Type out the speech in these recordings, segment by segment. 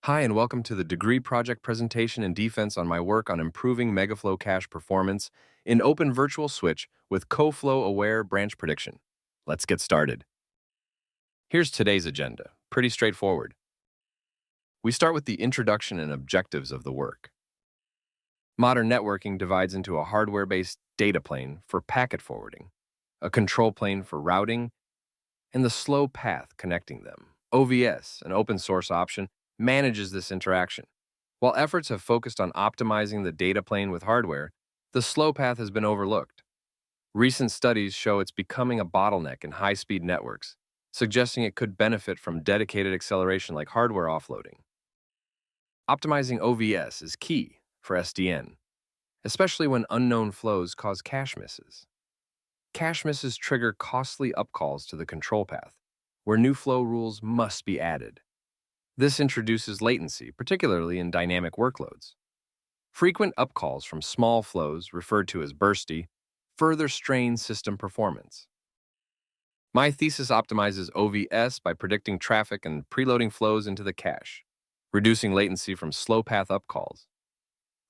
Hi, and welcome to the degree project presentation and defense on my work on improving Megaflow cache performance in Open Virtual Switch with Coflow-Aware Branch Prediction. Let's get started. Here's today's agenda. Pretty straightforward. We start with the introduction and objectives of the work. Modern networking divides into a hardware-based data plane for packet forwarding, a control plane for routing, and the slow path connecting them. OVS, an open source option, manages this interaction. While efforts have focused on optimizing the data plane with hardware, the slow path has been overlooked. Recent studies show it's becoming a bottleneck in high-speed networks, suggesting it could benefit from dedicated acceleration like hardware offloading. Optimizing OVS is key for SDN, especially when unknown flows cause cache misses. Cache misses trigger costly upcalls to the control path, where new flow rules must be added. This introduces latency, particularly in dynamic workloads. Frequent upcalls from small flows, referred to as bursty, further strain system performance. My thesis optimizes OVS by predicting traffic and preloading flows into the cache, reducing latency from slow path upcalls.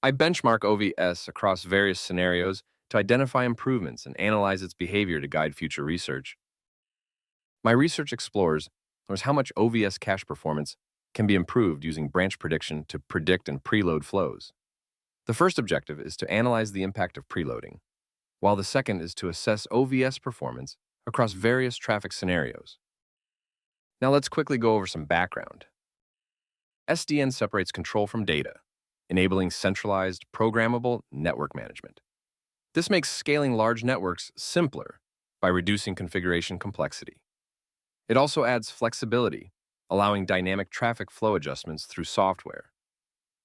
I benchmark OVS across various scenarios to identify improvements and analyze its behavior to guide future research. My research explores how much OVS cache performance can be improved using branch prediction to predict and preload flows. The first objective is to analyze the impact of preloading, while the second is to assess OVS performance across various traffic scenarios. Now let's quickly go over some background. SDN separates control from data, enabling centralized, programmable network management. This makes scaling large networks simpler by reducing configuration complexity. It also adds flexibility, allowing dynamic traffic flow adjustments through software.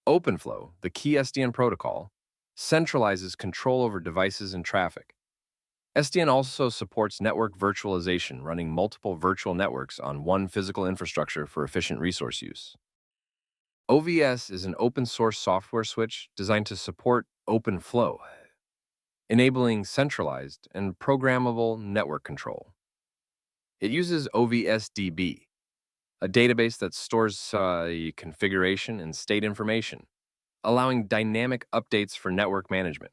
OpenFlow, the key SDN protocol, centralizes control over devices and traffic. SDN also supports network virtualization, running multiple virtual networks on one physical infrastructure for efficient resource use. OVS is an open-source software switch designed to support OpenFlow, enabling centralized and programmable network control. It uses OVSDB, a database that stores configuration and state information, allowing dynamic updates for network management.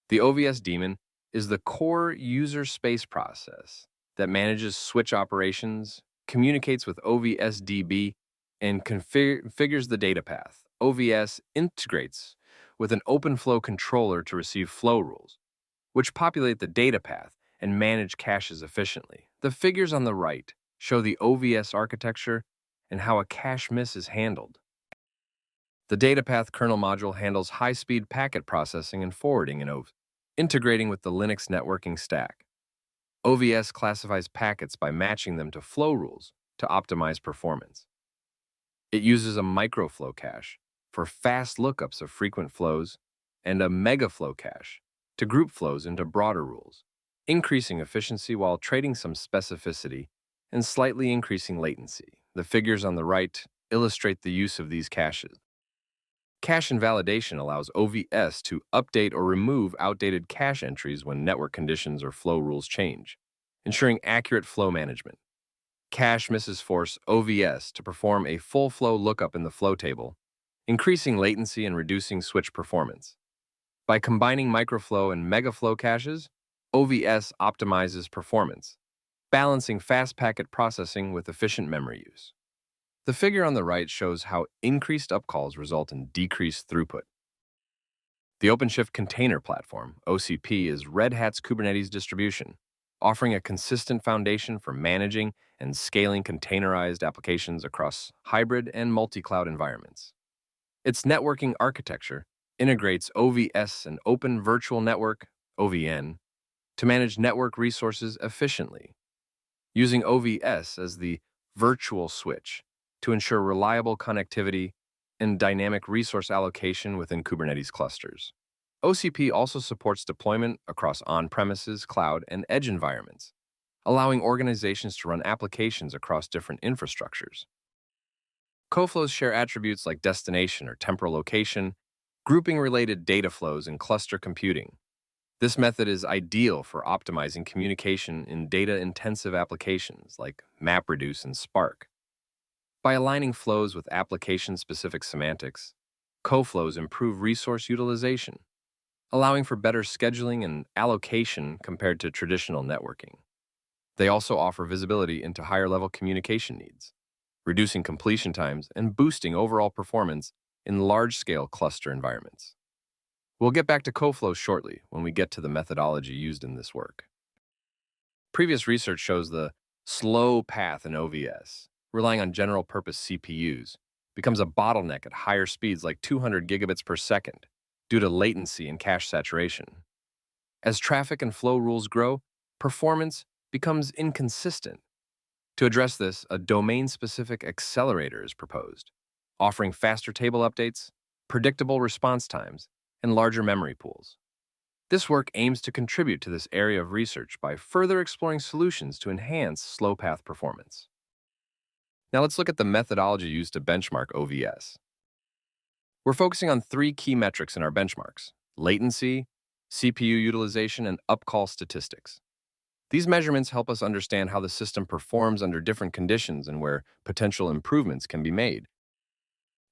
The OVS daemon is the core user space process that manages switch operations, communicates with OVSDB, and configures the data path. OVS integrates with an OpenFlow controller to receive flow rules, which populate the data path and manage caches efficiently. The figures on the right show the OVS architecture and how a cache miss is handled. The datapath kernel module handles high-speed packet processing and forwarding in OVS, integrating with the Linux networking stack. OVS classifies packets by matching them to flow rules to optimize performance. It uses a microflow cache for fast lookups of frequent flows and a megaflow cache to group flows into broader rules, increasing efficiency while trading some specificity and slightly increasing latency. The figures on the right illustrate the use of these caches. Cache invalidation allows OVS to update or remove outdated cache entries when network conditions or flow rules change, ensuring accurate flow management. Cache misses force OVS to perform a full flow lookup in the flow table, increasing latency and reducing switch performance. By combining microflow and megaflow caches, OVS optimizes performance, balancing fast packet processing with efficient memory use. The figure on the right shows how increased upcalls result in decreased throughput. The OpenShift Container Platform, OCP, is Red Hat's Kubernetes distribution, offering a consistent foundation for managing and scaling containerized applications across hybrid and multi-cloud environments. Its networking architecture integrates OVS and Open Virtual Network, OVN, to manage network resources efficiently, using OVS as the virtual switch to ensure reliable connectivity and dynamic resource allocation within Kubernetes clusters. OCP also supports deployment across on-premises, cloud, and edge environments, allowing organizations to run applications across different infrastructures. Coflows share attributes like destination or temporal location, grouping-related data flows, and cluster computing. This method is ideal for optimizing communication in data-intensive applications like MapReduce and Spark. By aligning flows with application-specific semantics, coflows improve resource utilization, allowing for better scheduling and allocation compared to traditional networking. They also offer visibility into higher-level communication needs, reducing completion times and boosting overall performance in large-scale cluster environments. We'll get back to coflows shortly when we get to the methodology used in this work. Previous research shows the slow path in OVS, relying on general-purpose CPUs, becomes a bottleneck at higher speeds like 200 gigabits per second due to latency and cache saturation. As traffic and flow rules grow, performance becomes inconsistent. To address this, a domain-specific accelerator is proposed, offering faster table updates, predictable response times, and larger memory pools. This work aims to contribute to this area of research by further exploring solutions to enhance slow path performance. Now let's look at the methodology used to benchmark OVS. We're focusing on three key metrics in our benchmarks: latency, CPU utilization, and upcall statistics. These measurements help us understand how the system performs under different conditions and where potential improvements can be made.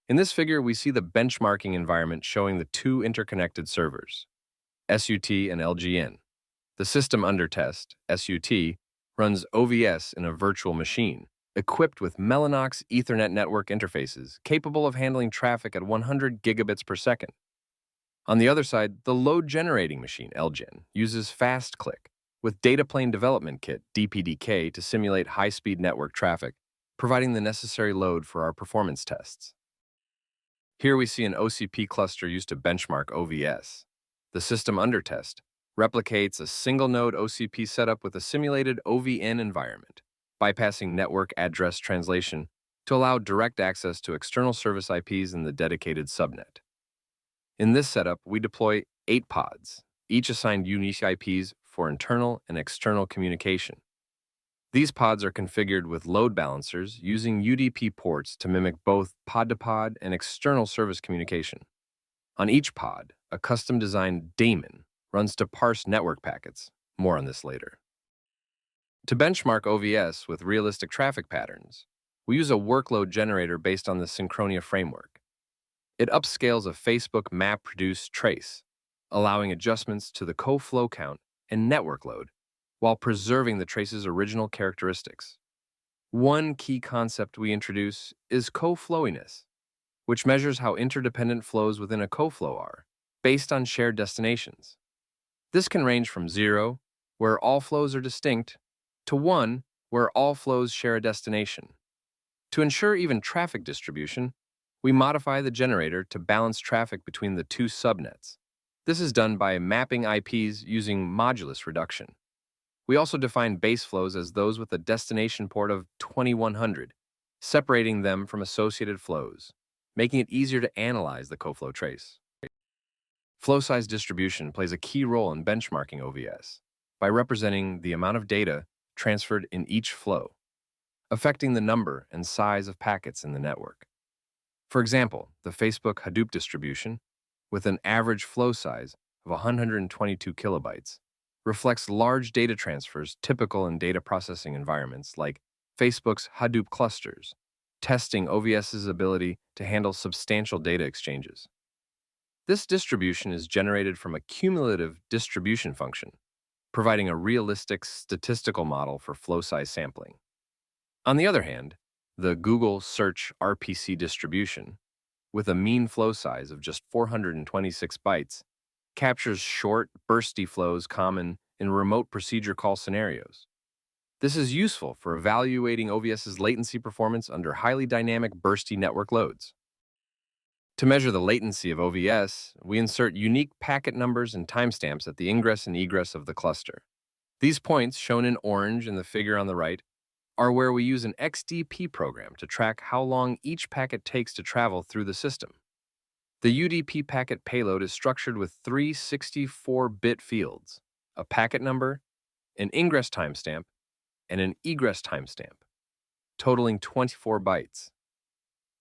In this figure, we see the benchmarking environment showing the two interconnected servers, SUT and LGN. The system under test, SUT, runs OVS in a virtual machine, equipped with Mellanox Ethernet network interfaces capable of handling traffic at 100 gigabits per second. On the other side, the load-generating machine, LGen, uses FastClick with Data Plane Development Kit, DPDK, to simulate high-speed network traffic, providing the necessary load for our performance tests. Here we see an OCP cluster used to benchmark OVS. The system under test replicates a single-node OCP setup with a simulated OVN environment, bypassing network address translation to allow direct access to external service IPs in the dedicated subnet. In this setup, we deploy 8 pods, each assigned unique IPs for internal and external communication. These pods are configured with load balancers using UDP ports to mimic both pod-to-pod and external service communication. On each pod, a custom-designed daemon runs to parse network packets. More on this later. To benchmark OVS with realistic traffic patterns, we use a workload generator based on the Synchronia framework. It upscales a Facebook MapReduce trace, allowing adjustments to the co-flow count and network load while preserving the trace's original characteristics. One key concept we introduce is co-flowiness, which measures how interdependent flows within a coflow are, based on shared destinations. This can range from 0, where all flows are distinct, to 1, where all flows share a destination. To ensure even traffic distribution, we modify the generator to balance traffic between the two subnets. This is done by mapping IPs using modulus reduction. We also define base flows as those with a destination port of 2100, separating them from associated flows, making it easier to analyze the coflow trace. Flow size distribution plays a key role in benchmarking OVS by representing the amount of data transferred in each flow, affecting the number and size of packets in the network. For example, the Facebook Hadoop distribution, with an average flow size of 122 kilobytes, reflects large data transfers typical in data processing environments like Facebook's Hadoop clusters, testing OVS's ability to handle substantial data exchanges. This distribution is generated from a cumulative distribution function, providing a realistic statistical model for flow size sampling. On the other hand, the Google Search RPC distribution, with a mean flow size of just 426 bytes, captures short, bursty flows common in remote procedure call scenarios. This is useful for evaluating OVS's latency performance under highly dynamic, bursty network loads. To measure the latency of OVS, we insert unique packet numbers and timestamps at the ingress and egress of the cluster. These points, shown in orange in the figure on the right, are where we use an XDP program to track how long each packet takes to travel through the system. The UDP packet payload is structured with 3 64-bit fields: a packet number, an ingress timestamp, and an egress timestamp, totaling 24 bytes.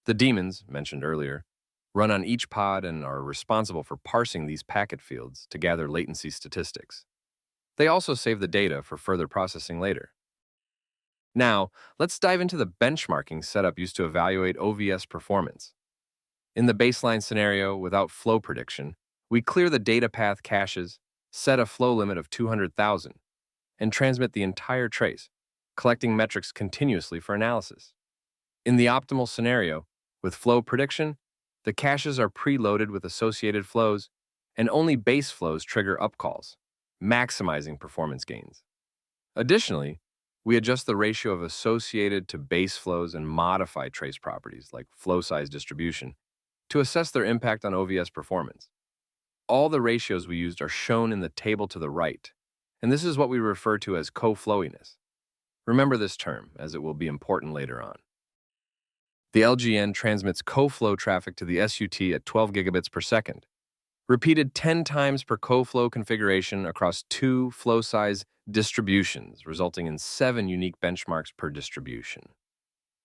The daemons, mentioned earlier, run on each pod and are responsible for parsing these packet fields to gather latency statistics. They also save the data for further processing later. Now, let's dive into the benchmarking setup used to evaluate OVS performance. In the baseline scenario without flow prediction, we clear the datapath caches, set a flow limit of 200,000, and transmit the entire trace, collecting metrics continuously for analysis. In the optimal scenario, with flow prediction, the caches are preloaded with associated flows, and only base flows trigger upcalls, maximizing performance gains. Additionally, we adjust the ratio of associated to base flows and modify trace properties like flow size distribution to assess their impact on OVS performance. All the ratios we used are shown in the table to the right, and this is what we refer to as coflowiness. Remember this term, as it will be important later on. The LGN transmits coflow traffic to the SUT at 12 gigabits per second, repeated 10 times per coflow configuration across 2 flow size distributions, resulting in 7 unique benchmarks per distribution.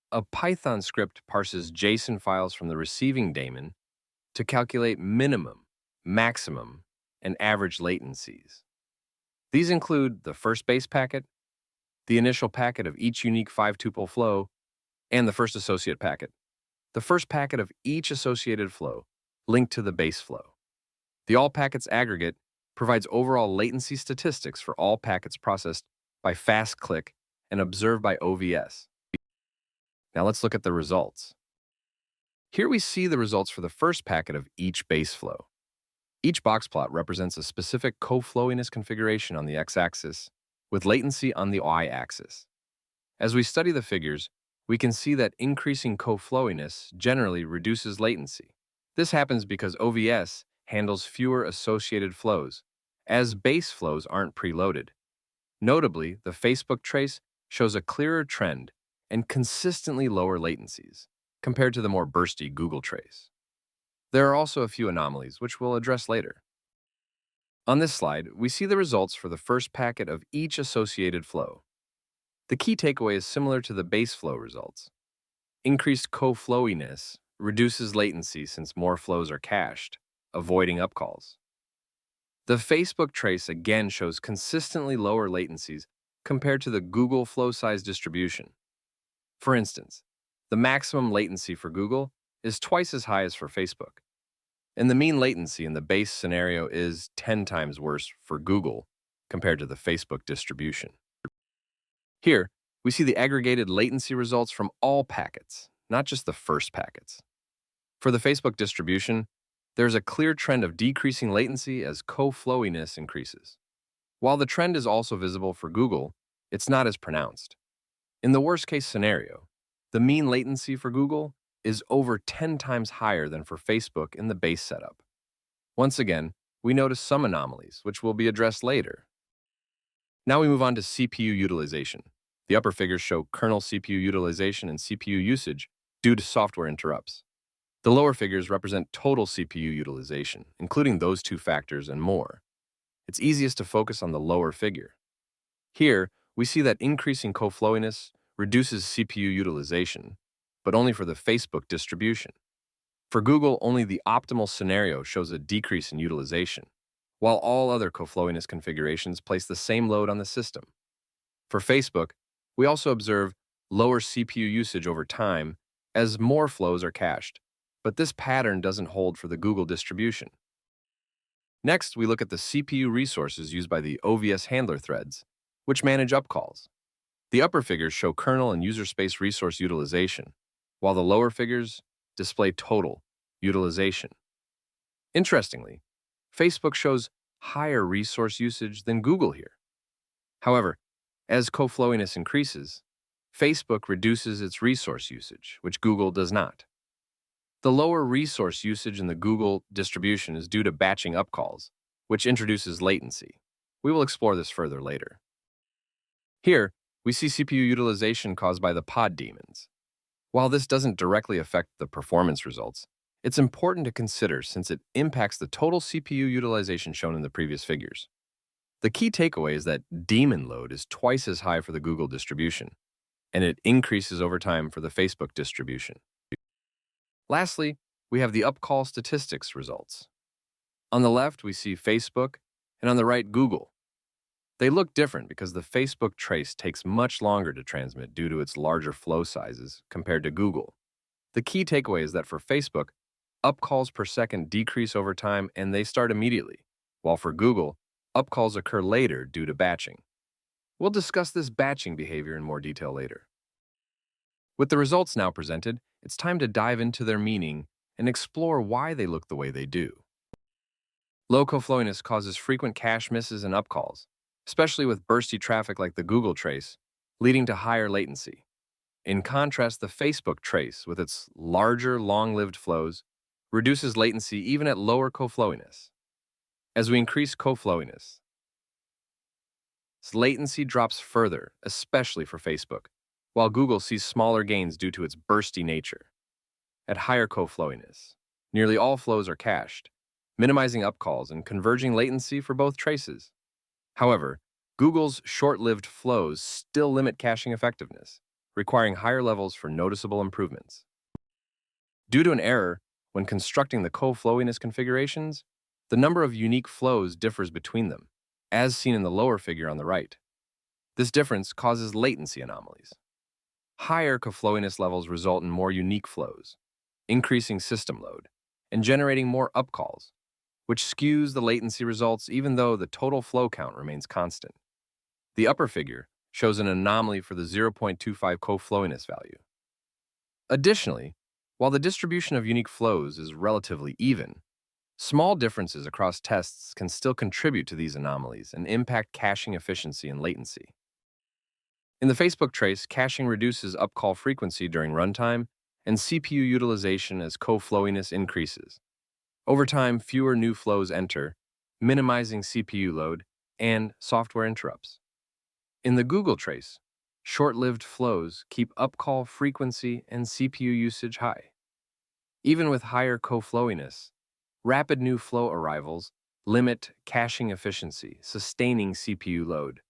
A Python script parses JSON files from the receiving daemon to calculate minimum, maximum, and average latencies. These include the first base packet, the initial packet of each unique 5-tuple flow, and the first associate packet, the first packet of each associated flow linked to the base flow. The all packets aggregate provides overall latency statistics for all packets processed by fast click and observed by OVS. Now let's look at the results. Here we see the results for the first packet of each base flow. Each box plot represents a specific coflowiness configuration on the x-axis with latency on the y-axis. As we study the figures, we can see that increasing coflowiness generally reduces latency. This happens because OVS handles fewer associated flows, as base flows aren't preloaded. Notably, the Facebook trace shows a clearer trend and consistently lower latencies compared to the more bursty Google trace. There are also a few anomalies, which we'll address later. On this slide, we see the results for the first packet of each associated flow. The key takeaway is similar to the base flow results. Increased coflowiness reduces latency since more flows are cached, avoiding upcalls. The Facebook trace again shows consistently lower latencies compared to the Google flow size distribution. For instance, the maximum latency for Google is twice as high as for Facebook, and the mean latency in the base scenario is 10 times worse for Google compared to the Facebook distribution. Here, we see the aggregated latency results from all packets, not just the first packets. For the Facebook distribution, there's a clear trend of decreasing latency as coflowiness increases. While the trend is also visible for Google, it's not as pronounced. In the worst-case scenario, the mean latency for Google is over 10 times higher than for Facebook in the base setup. Once again, we notice some anomalies, which will be addressed later. Now we move on to CPU utilization. The upper figures show kernel CPU utilization and CPU usage due to software interrupts. The lower figures represent total CPU utilization, including those two factors and more. It's easiest to focus on the lower figure. Here, we see that increasing coflowiness reduces CPU utilization, but only for the Facebook distribution. For Google, only the optimal scenario shows a decrease in utilization, while all other coflowiness configurations place the same load on the system. For Facebook, we also observe lower CPU usage over time as more flows are cached, but this pattern doesn't hold for the Google distribution. Next, we look at the CPU resources used by the OVS handler threads, which manage upcalls. The upper figures show kernel and user space resource utilization, while the lower figures display total utilization. Interestingly, Facebook shows higher resource usage than Google here. However, as coflowiness increases, Facebook reduces its resource usage, which Google does not. The lower resource usage in the Google distribution is due to batching upcalls, which introduces latency. We will explore this further later. Here, we see CPU utilization caused by the pod daemons. While this doesn't directly affect the performance results, it's important to consider since it impacts the total CPU utilization shown in the previous figures. The key takeaway is that daemon load is twice as high for the Google distribution, and it increases over time for the Facebook distribution. Lastly, we have the upcall statistics results. On the left, we see Facebook, and on the right, Google. They look different because the Facebook trace takes much longer to transmit due to its larger flow sizes compared to Google. The key takeaway is that for Facebook, up calls per second decrease over time and they start immediately, while for Google, up calls occur later due to batching. We'll discuss this batching behavior in more detail later. With the results now presented, it's time to dive into their meaning and explore why they look the way they do. Low coflowiness causes frequent cache misses and upcalls, especially with bursty traffic like the Google trace, leading to higher latency. In contrast, the Facebook trace, with its larger, long-lived flows, reduces latency even at lower coflowiness. As we increase coflowiness, latency drops further, especially for Facebook, while Google sees smaller gains due to its bursty nature. At higher coflowiness, nearly all flows are cached, minimizing upcalls and converging latency for both traces. However, Google's short-lived flows still limit caching effectiveness, requiring higher levels for noticeable improvements. Due to an error when constructing the coflowiness configurations, the number of unique flows differs between them, as seen in the lower figure on the right. This difference causes latency anomalies. Higher coflowiness levels result in more unique flows, increasing system load, and generating more upcalls, which skews the latency results even though the total flow count remains constant. The upper figure shows an anomaly for the 0.25 coflowiness value. Additionally, while the distribution of unique flows is relatively even, small differences across tests can still contribute to these anomalies and impact caching efficiency and latency. In the Facebook trace, caching reduces upcall frequency during runtime and CPU utilization as coflowiness increases. Over time, fewer new flows enter, minimizing CPU load and software interrupts. In the Google trace, short-lived flows keep upcall frequency and CPU usage high. Even with higher coflowiness, rapid new flow arrivals limit caching efficiency, sustaining CPU load.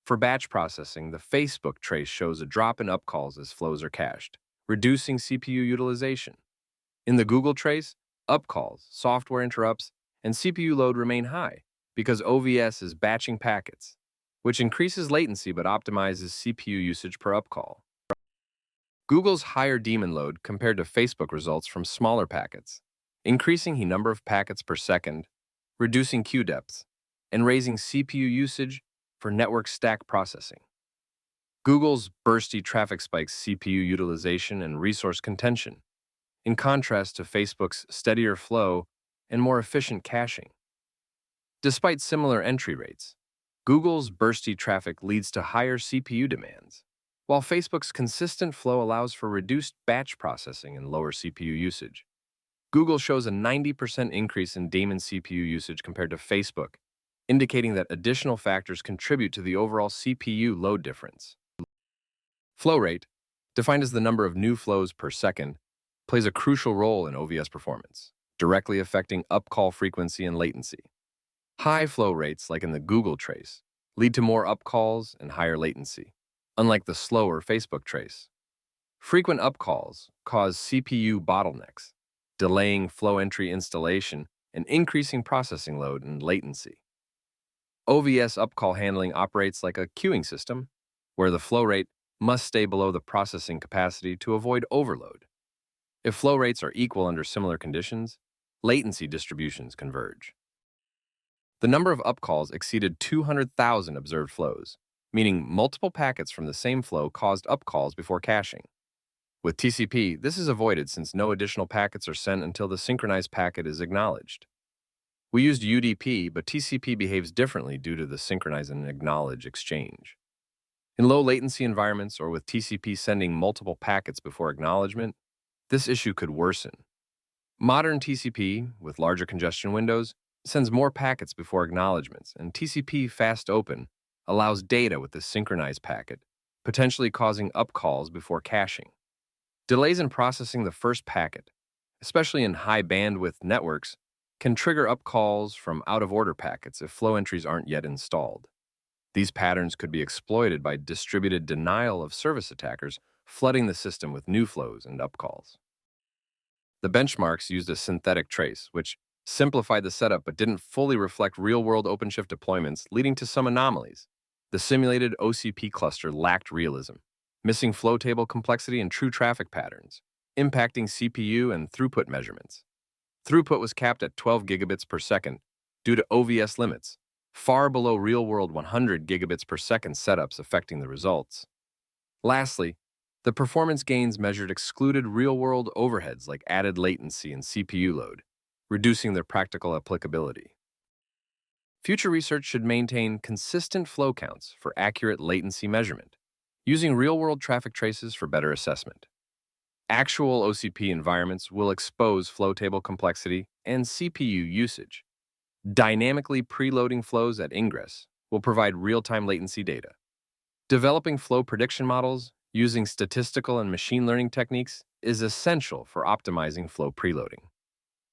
For batch processing, the Facebook trace shows a drop in upcalls as flows are cached, reducing CPU utilization. In the Google trace, upcalls, software interrupts, and CPU load remain high because OVS is batching packets, which increases latency but optimizes CPU usage per upcall. Google's higher daemon load compared to Facebook results from smaller packets, increasing the number of packets per second, reducing queue depths, and raising CPU usage for network stack processing. Google's bursty traffic spikes CPU utilization and resource contention, in contrast to Facebook's steadier flow and more efficient caching. Despite similar entry rates, Google's bursty traffic leads to higher CPU demands, while Facebook's consistent flow allows for reduced batch processing and lower CPU usage. Google shows a 90% increase in daemon CPU usage compared to Facebook, indicating that additional factors contribute to the overall CPU load difference. Flow rate, defined as the number of new flows per second, plays a crucial role in OVS performance, directly affecting upcall frequency and latency. High flow rates, like in the Google trace, lead to more upcalls and higher latency, unlike the slower Facebook trace. Frequent upcalls cause CPU bottlenecks, delaying flow entry installation and increasing processing load and latency. OVS upcall handling operates like a queuing system, where the flow rate must stay below the processing capacity to avoid overload. If flow rates are equal under similar conditions, latency distributions converge. The number of upcalls exceeded 200,000 observed flows, meaning multiple packets from the same flow caused upcalls before caching. With TCP, this is avoided since no additional packets are sent until the synchronized packet is acknowledged. We used UDP, but TCP behaves differently due to the synchronize and acknowledge exchange. In low latency environments or with TCP sending multiple packets before acknowledgement, this issue could worsen. Modern TCP, with larger congestion windows, sends more packets before acknowledgements, and TCP fast open allows data with the synchronized packet, potentially causing upcalls before caching. Delays in processing the first packet, especially in high bandwidth networks, can trigger upcalls from out-of-order packets if flow entries aren't yet installed. These patterns could be exploited by distributed denial of service attackers, flooding the system with new flows and upcalls. The benchmarks used a synthetic trace, which simplified the setup but didn't fully reflect real-world OpenShift deployments, leading to some anomalies. The simulated OCP cluster lacked realism, missing flow table complexity and true traffic patterns, impacting CPU and throughput measurements. Throughput was capped at 12 gigabits per second due to OVS limits, far below real-world 100 gigabits per second setups affecting the results. Lastly, the performance gains measured excluded real-world overheads like added latency and CPU load, reducing their practical applicability. Future research should maintain consistent flow counts for accurate latency measurement, using real-world traffic traces for better assessment. Actual OCP environments will expose flow table complexity and CPU usage. Dynamically preloading flows at ingress will provide real-time latency data. Developing flow prediction models using statistical and machine learning techniques is essential for optimizing flow preloading.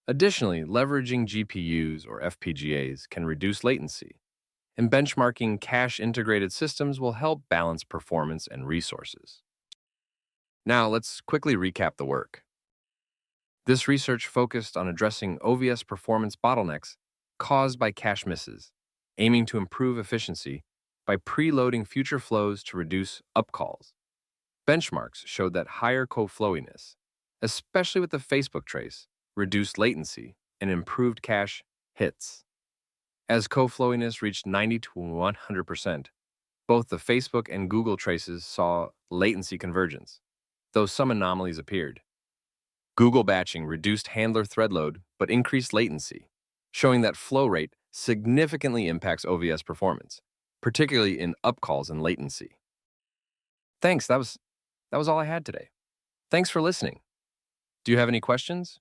Additionally, leveraging GPUs or FPGAs can reduce latency, and benchmarking cache-integrated systems will help balance performance and resources. Now, let's quickly recap the work. This research focused on addressing OVS performance bottlenecks caused by cache misses, aiming to improve efficiency by preloading future flows to reduce upcalls. Benchmarks showed that higher coflowiness, especially with the Facebook trace, reduced latency and improved cache hits. As coflowiness reached 90 to 100%, both the Facebook and Google traces saw latency convergence, though some anomalies appeared. Google batching reduced handler thread load but increased latency, showing that flow rate significantly impacts OVS performance, particularly in upcalls and latency. Thanks, that was all I had today. Thanks for listening. Do you have any questions?